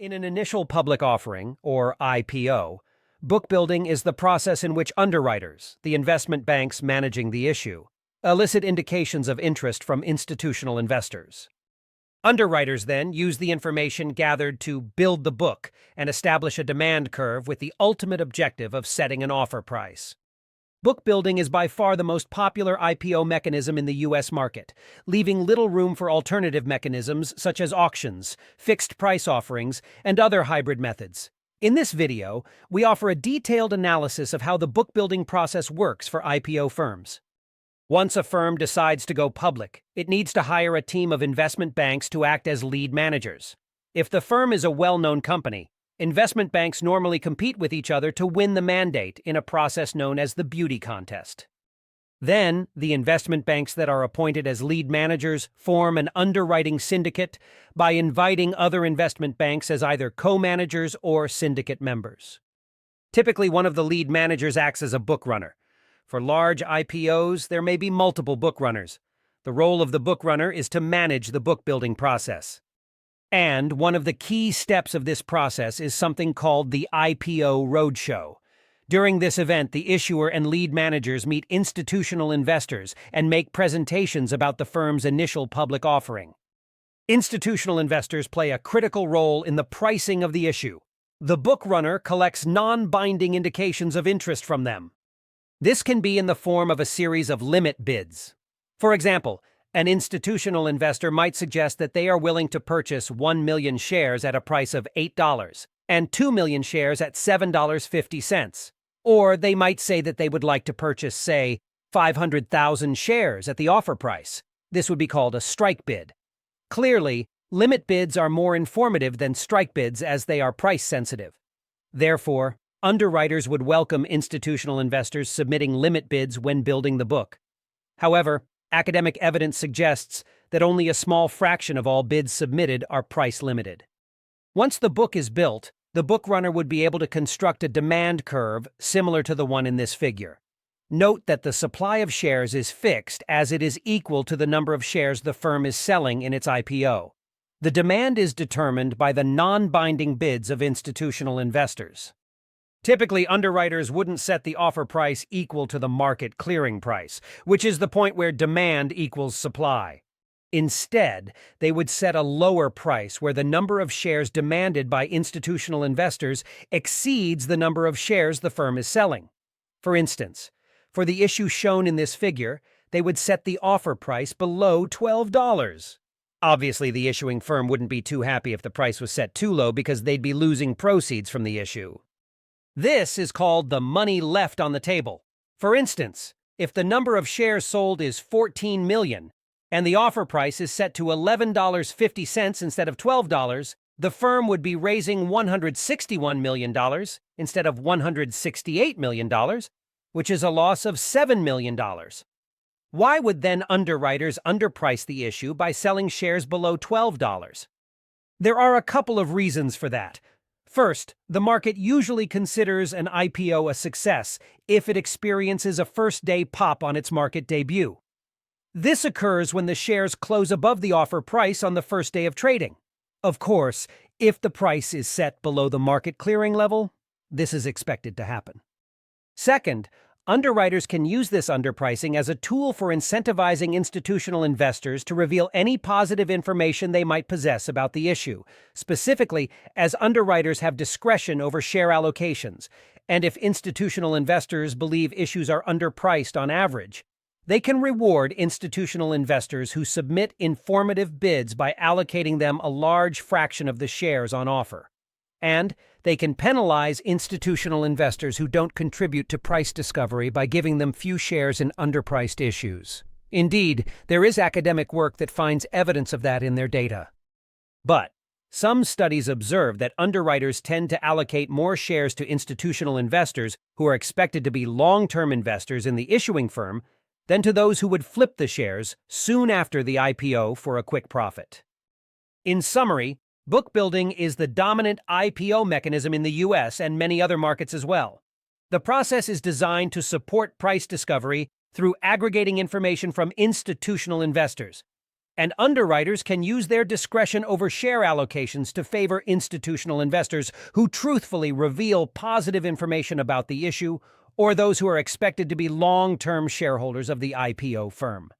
In an initial public offering, or IPO, book building is the process in which underwriters, the investment banks managing the issue, elicit indications of interest from institutional investors. Underwriters then use the information gathered to build the book and establish a demand curve with the ultimate objective of setting an offer price. Book building is by far the most popular IPO mechanism in the U.S. market, leaving little room for alternative mechanisms such as auctions, fixed price offerings, and other hybrid methods. In this video, we offer a detailed analysis of how the book building process works for IPO firms. Once a firm decides to go public, it needs to hire a team of investment banks to act as lead managers. If the firm is a well-known company, investment banks normally compete with each other to win the mandate in a process known as the beauty contest. Then, the investment banks that are appointed as lead managers form an underwriting syndicate by inviting other investment banks as either co-managers or syndicate members. Typically, one of the lead managers acts as a book runner. For large IPOs, there may be multiple book runners. The role of the book runner is to manage the book building process. And one of the key steps of this process is something called the IPO roadshow. During this event, the issuer and lead managers meet institutional investors and make presentations about the firm's initial public offering. Institutional investors play a critical role in the pricing of the issue. The book runner collects non-binding indications of interest from them. This can be in the form of a series of limit bids. For example, an institutional investor might suggest that they are willing to purchase 1 million shares at a price of $8 and 2 million shares at $7.50. Or they might say that they would like to purchase, say, 500,000 shares at the offer price. This would be called a strike bid. Clearly, limit bids are more informative than strike bids as they are price sensitive. Therefore, underwriters would welcome institutional investors submitting limit bids when building the book. However, academic evidence suggests that only a small fraction of all bids submitted are price limited. Once the book is built, the book runner would be able to construct a demand curve similar to the one in this figure. Note that the supply of shares is fixed as it is equal to the number of shares the firm is selling in its IPO. The demand is determined by the non-binding bids of institutional investors. Typically, underwriters wouldn't set the offer price equal to the market clearing price, which is the point where demand equals supply. Instead, they would set a lower price where the number of shares demanded by institutional investors exceeds the number of shares the firm is selling. For instance, for the issue shown in this figure, they would set the offer price below $12. Obviously, the issuing firm wouldn't be too happy if the price was set too low because they'd be losing proceeds from the issue. This is called the money left on the table. For instance, if the number of shares sold is 14 million and the offer price is set to $11.50 instead of $12, the firm would be raising $161 million instead of $168 million, which is a loss of $7 million. Why would then underwriters underprice the issue by selling shares below $12? There are a couple of reasons for that. First, the market usually considers an IPO a success if it experiences a first-day pop on its market debut. This occurs when the shares close above the offer price on the first day of trading. Of course, if the price is set below the market clearing level, this is expected to happen. Second, underwriters can use this underpricing as a tool for incentivizing institutional investors to reveal any positive information they might possess about the issue, specifically as underwriters have discretion over share allocations, and if institutional investors believe issues are underpriced on average. They can reward institutional investors who submit informative bids by allocating them a large fraction of the shares on offer. And they can penalize institutional investors who don't contribute to price discovery by giving them few shares in underpriced issues. Indeed, there is academic work that finds evidence of that in their data. But some studies observe that underwriters tend to allocate more shares to institutional investors who are expected to be long-term investors in the issuing firm than to those who would flip the shares soon after the IPO for a quick profit. In summary, book building is the dominant IPO mechanism in the U.S. and many other markets as well. The process is designed to support price discovery through aggregating information from institutional investors. And underwriters can use their discretion over share allocations to favor institutional investors who truthfully reveal positive information about the issue or those who are expected to be long-term shareholders of the IPO firm.